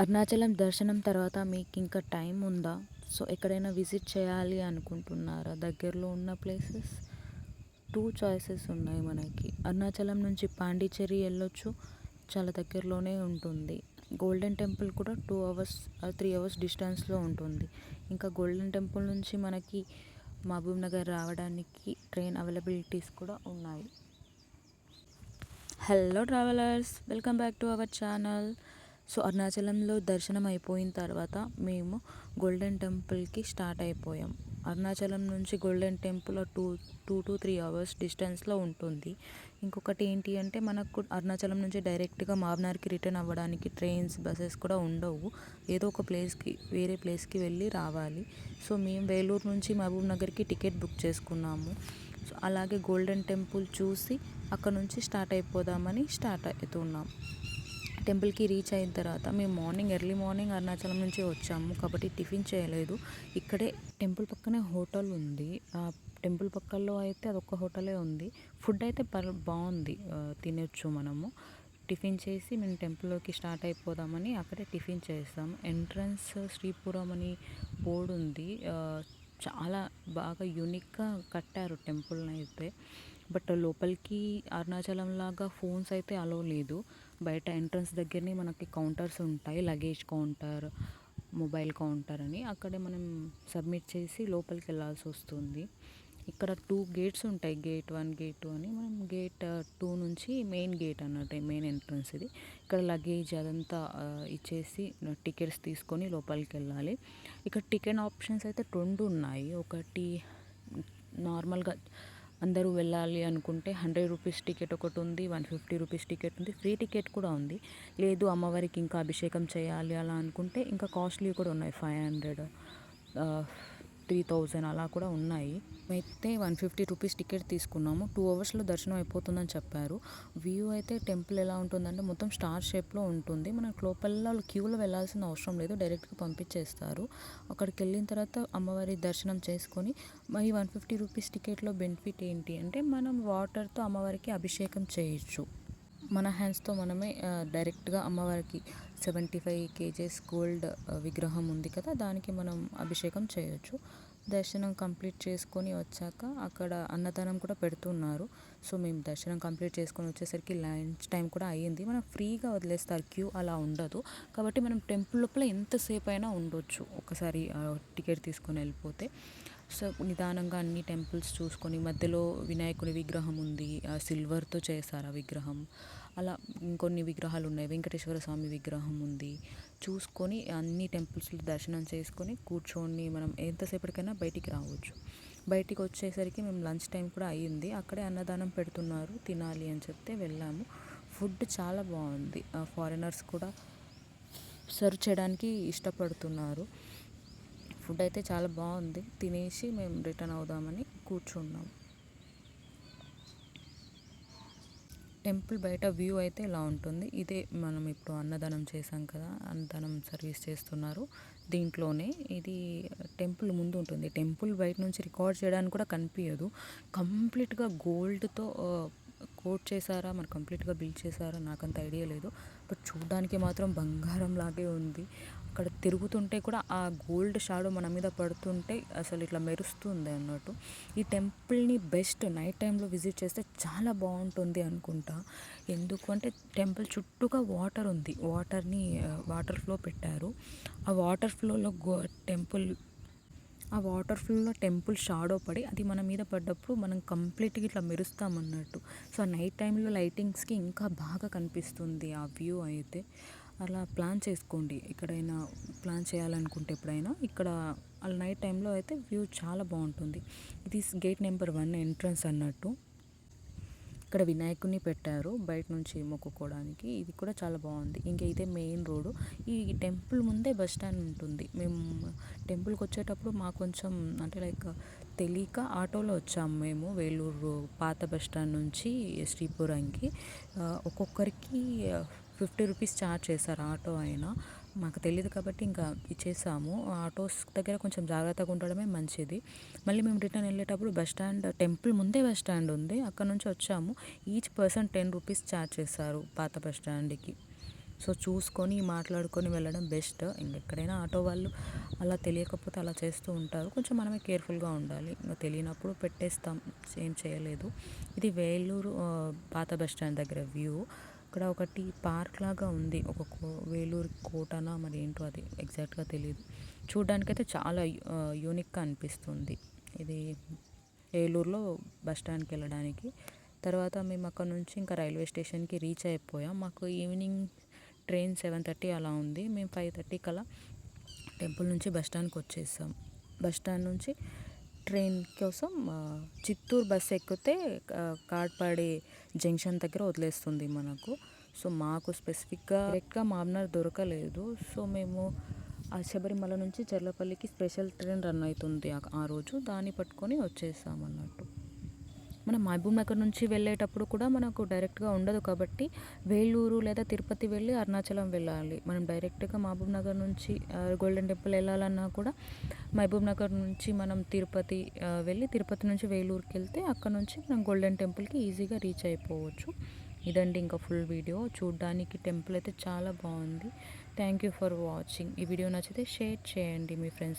అరుణాచలం దర్శనం తర్వాత మీకు ఇంకా టైం ఉందా? సో ఎక్కడైనా విజిట్ చేయాలి అనుకుంటున్నారా? దగ్గరలో ఉన్న ప్లేసెస్ 2 చాయిసెస్ ఉన్నాయి మనకి. అరుణాచలం నుంచి పాండిచ్చేరి వెళ్ళొచ్చు, చాలా దగ్గరలోనే ఉంటుంది. గోల్డెన్ టెంపుల్ కూడా 2 అవర్స్ 3 అవర్స్ డిస్టెన్స్లో ఉంటుంది. ఇంకా గోల్డెన్ టెంపుల్ నుంచి మనకి మహబూబ్ నగర్ రావడానికి ట్రైన్ అవైలబిలిటీస్ కూడా ఉన్నాయి. Hello travellers, welcome back to our channel. So అరుణాచలంలో దర్శనం అయిపోయిన తర్వాత మేము గోల్డెన్ టెంపుల్కి స్టార్ట్ అయిపోయాం. అరుణాచలం నుంచి గోల్డెన్ టెంపుల్ 2 to 3 అవర్స్ డిస్టెన్స్లో ఉంటుంది. ఇంకొకటి ఏంటి అంటే మనకు అరుణాచలం నుంచి డైరెక్ట్గా మాబ్నార్కి రిటర్న్ అవ్వడానికి ట్రైన్స్ బస్సెస్ కూడా ఉండవు. ఏదో ఒక ప్లేస్కి వేరే ప్లేస్కి వెళ్ళి రావాలి. సో మేము వేలూరు నుంచి మహబూబ్ నగర్కి టికెట్ బుక్ చేసుకున్నాము. సో అలాగే గోల్డెన్ టెంపుల్ చూసి అక్కడ నుంచి స్టార్ట్ అయిపోదామని స్టార్ట్ అవుతున్నాం. టెంపుల్కి రీచ్ అయిన తర్వాత మేము ఎర్లీ మార్నింగ్ అరుణాచలం నుంచి వచ్చాము కాబట్టి టిఫిన్ చేయలేదు. ఇక్కడే టెంపుల్ పక్కనే హోటల్ ఉంది. ఆ టెంపుల్ పక్కల్లో అయితే అదొక్క హోటలే ఉంది. ఫుడ్ అయితే బాగుంది, తినొచ్చు మనము. టిఫిన్ చేసి మేము టెంపుల్లోకి స్టార్ట్ అయిపోదామని అక్కడే టిఫిన్ చేస్తాం. ఎంట్రన్స్ శ్రీపురం అని బోర్డు ఉంది. చాలా బాగా యూనిక్గా కట్టారు టెంపుల్ని అయితే. బట్ లోపలికి అరుణాచలం లాగా ఫోన్స్ అయితే అలో లేదు. బయట ఎంట్రన్స్ దగ్గరనే మనకి కౌంటర్స్ ఉంటాయి, లగేజ్ కౌంటర్, మొబైల్ కౌంటర్ అని. అక్కడే మనం సబ్మిట్ చేసి లోపలికి వెళ్ళాల్సి వస్తుంది. ఇక్కడ 2 గేట్స్ ఉంటాయి, గేట్ 1 గేట్ 2 అని. మనం గేట్ 2 నుంచి మెయిన్ గేట్ అన్నట్టు, మెయిన్ ఎంట్రన్స్ ఇది. ఇక్కడ లగేజ్ అదంతా ఇచ్చేసి టికెట్స్ తీసుకొని లోపలికి వెళ్ళాలి. ఇక్కడ టికెట్ ఆప్షన్స్ అయితే 2 ఉన్నాయి. ఒకటి నార్మల్గా అందరూ వెళ్ళాలి అనుకుంటే 100 రూపీస్ టికెట్ ఒకటి ఉంది, 150 రూపీస్ టికెట్ ఉంది, ఫ్రీ టికెట్ కూడా ఉంది. లేదు అమ్మవారికి ఇంకా అభిషేకం చేయాలి అలా అనుకుంటే ఇంకా కాస్ట్లీ కూడా ఉన్నాయి, 500, 3000 అలా కూడా ఉన్నాయి. అయితే 150 రూపీస్ టికెట్ తీసుకున్నాము. 2 అవర్స్లో దర్శనం అయిపోతుందని చెప్పారు. వ్యూ అయితే టెంపుల్ ఎలా ఉంటుందంటే మొత్తం స్టార్ షేప్లో ఉంటుంది. మనకు లోపల క్యూలో వెళ్ళాల్సిన అవసరం లేదు, డైరెక్ట్గా పంపించేస్తారు. అక్కడికి వెళ్ళిన తర్వాత అమ్మవారి దర్శనం చేసుకొని ఈ 150 రూపీస్ టికెట్లో బెనిఫిట్ ఏంటి అంటే మనం వాటర్తో అమ్మవారికి అభిషేకం చేయొచ్చు. మన హ్యాండ్స్తో మనమే డైరెక్ట్గా అమ్మవారికి 75 kgs గోల్డ్ విగ్రహం ఉంది కదా, దానికి మనం అభిషేకం చేయొచ్చు. దర్శనం కంప్లీట్ చేసుకొని వచ్చాక అక్కడ అన్నదానం కూడా పెడుతున్నారు. సో మేము దర్శనం కంప్లీట్ చేసుకొని వచ్చేసరికి లంచ్ టైం కూడా అయ్యింది. మనం ఫ్రీగా వదిలేస్తారు, క్యూ అలా ఉండదు. కాబట్టి మనం టెంపుల్ లోపల ఎంతసేపు అయినా ఉండొచ్చు ఒకసారి టికెట్ తీసుకొని వెళ్ళిపోతే. సో నిదానంగా అన్ని టెంపుల్స్ చూసుకొని, మధ్యలో వినాయకుడి విగ్రహం ఉంది, సిల్వర్తో చేశారు ఆ విగ్రహం. అలా ఇంకొన్ని విగ్రహాలు ఉన్నాయి, వెంకటేశ్వర స్వామి విగ్రహం ఉంది. చూసుకొని అన్ని టెంపుల్స్లో దర్శనం చేసుకొని కూర్చొని మనం ఎంతసేపటికైనా బయటికి రావచ్చు. బయటికి వచ్చేసరికి మేము లంచ్ టైం కూడా అయ్యింది. అక్కడే అన్నదానం పెడుతున్నారు, తినాలి అని చెప్తే వెళ్ళాము. ఫుడ్ చాలా బాగుంది, ఫారినర్స్ కూడా సర్వ్ చేయడానికి ఇష్టపడుతున్నారు. ఫుడ్ అయితే చాలా బాగుంది. తినేసి మేము రిటర్న్ అవుదామని కూర్చున్నాం. టెంపుల్ బయట వ్యూ అయితే ఇలా ఉంటుంది. ఇదే మనం ఇప్పుడు అన్నదానం చేసాం కదా, అన్నదానం సర్వీస్ చేస్తున్నారు దీంట్లోనే. ఇది టెంపుల్ ముందు ఉంటుంది. టెంపుల్ బయట నుంచి రికార్డ్ చేయడానికి కూడా కనిపించదు. కంప్లీట్గా గోల్డ్తో కోట్ చేశారా, మరి కంప్లీట్గా బిల్డ్ చేశారా నాకంత ఐడియా లేదు. బట్ చూడడానికి మాత్రం బంగారం లాగే ఉంది. అక్కడ తిరుగుతుంటే కూడా ఆ గోల్డ్ షాడో మన మీద పడుతుంటే అసలు ఇట్లా మెరుస్తుంది అన్నట్టు. ఈ టెంపుల్ని బెస్ట్ నైట్ టైంలో విజిట్ చేస్తే చాలా బాగుంటుంది అనుకుంటా. ఎందుకు అంటే టెంపుల్ చుట్టూగా వాటర్ ఉంది, వాటర్ ఫ్లో పెట్టారు. ఆ వాటర్ ఫ్లోలో టెంపుల్ షాడో పడి అది మన మీద పడ్డప్పుడు మనం కంప్లీట్గా ఇట్లా మెరుస్తామన్నట్టు. సో ఆ నైట్ టైంలో లైటింగ్స్కి ఇంకా బాగా కనిపిస్తుంది ఆ వ్యూ అయితే. అలా ప్లాన్ చేసుకోండి, ఎక్కడైనా ప్లాన్ చేయాలనుకుంటే ఎప్పుడైనా ఇక్కడ అలా నైట్ టైంలో అయితే వ్యూ చాలా బాగుంటుంది. ఇది గేట్ నెంబర్ 1 ఎంట్రన్స్ అన్నట్టు. ఇక్కడ వినాయకుడిని పెట్టారు బయట నుంచి మొక్కుకోవడానికి. ఇది కూడా చాలా బాగుంది. ఇంకా ఇదే మెయిన్ రోడ్డు. ఈ టెంపుల్ ముందే బస్ స్టాండ్ ఉంటుంది. మేము టెంపుల్కి వచ్చేటప్పుడు మాకు కొంచెం అంటే లైక్ తెలియక ఆటోలో వచ్చాము మేము, వేలూరు పాత బస్ స్టాండ్ నుంచి శ్రీపురంకి. ఒక్కొక్కరికి 50 రూపీస్ ఛార్జ్ చేశారు ఆటో అయినా. మాకు తెలియదు కాబట్టి ఇంకా ఇచ్చేసాము. ఆటోస్ దగ్గర కొంచెం జాగ్రత్తగా ఉండడమే మంచిది. మళ్ళీ మేము రిటర్న్ వెళ్ళేటప్పుడు బస్ స్టాండ్, టెంపుల్ ముందే బస్ స్టాండ్ ఉంది, అక్కడ నుంచి వచ్చాము. ఈచ్ పర్సన్ 10 రూపీస్ ఛార్జ్ చేశారు పాత బస్ స్టాండ్కి. సో చూసుకొని మాట్లాడుకొని వెళ్ళడం బెస్ట్. ఇంకెక్కడైనా ఆటో వాళ్ళు అలా తెలియకపోతే అలా చేస్తూ ఉంటారు. కొంచెం మనమే కేర్ఫుల్గా ఉండాలి. ఇంకా తెలియనప్పుడు పెట్టేస్తాం, ఏం చేయలేదు. ఇది వేలూరు పాత బస్ స్టాండ్ దగ్గర వ్యూ. ఇక్కడ ఒకటి పార్క్ లాగా ఉంది. ఒక వేలూరు కోటనా మరి ఏంటో అది ఎగ్జాక్ట్గా తెలియదు. చూడ్డానికైతే చాలా యూనిక్గా అనిపిస్తుంది. ఇది ఏలూరులో బస్ స్టాండ్కి వెళ్ళడానికి. తర్వాత మేము అక్కడ నుంచి ఇంకా రైల్వే స్టేషన్కి రీచ్ అయిపోయాం. మాకు ఈవినింగ్ ట్రైన్ 7:30 అలా ఉంది. మేము 5:30 కల్లా టెంపుల్ నుంచి బస్ స్టాండ్కి వచ్చేసాం. బస్ స్టాండ్ నుంచి ట్రైన్ కోసం చిత్తూరు బస్ ఎక్కితే కాట్పాడి జంక్షన్ దగ్గర వదిలేస్తుంది మనకు. సో మాకు స్పెసిఫిక్గా డైరెక్ట్గా మామ్నార్ దొరకలేదు. సో మేము ఆ శబరిమల నుంచి చర్లపల్లికి స్పెషల్ ట్రైన్ రన్ అవుతుంది ఆ రోజు. దాన్ని పట్టుకొని వచ్చేసాం అన్నట్టు. మనం మహబూబ్ నగర్ నుంచి వెళ్ళేటప్పుడు కూడా మనకు డైరెక్ట్గా ఉండదు కాబట్టి వేలూరు లేదా తిరుపతి వెళ్ళి అరుణాచలం వెళ్ళాలి. మనం డైరెక్ట్గా మహబూబ్ నగర్ నుంచి గోల్డెన్ టెంపుల్ వెళ్ళాలన్నా కూడా మహబూబ్ నగర్ నుంచి మనం తిరుపతి వెళ్ళి తిరుపతి నుంచి వేలూరుకి వెళ్తే అక్కడ నుంచి మనం గోల్డెన్ టెంపుల్కి ఈజీగా రీచ్ అయిపోవచ్చు. ఇదండి ఇంకా ఫుల్ వీడియో. చూడ్డానికి టెంపుల్ అయితే చాలా బాగుంది. Thank you for watching. ఈ వీడియో నచ్చితే షేర్ చేయండి మీ ఫ్రెండ్స్.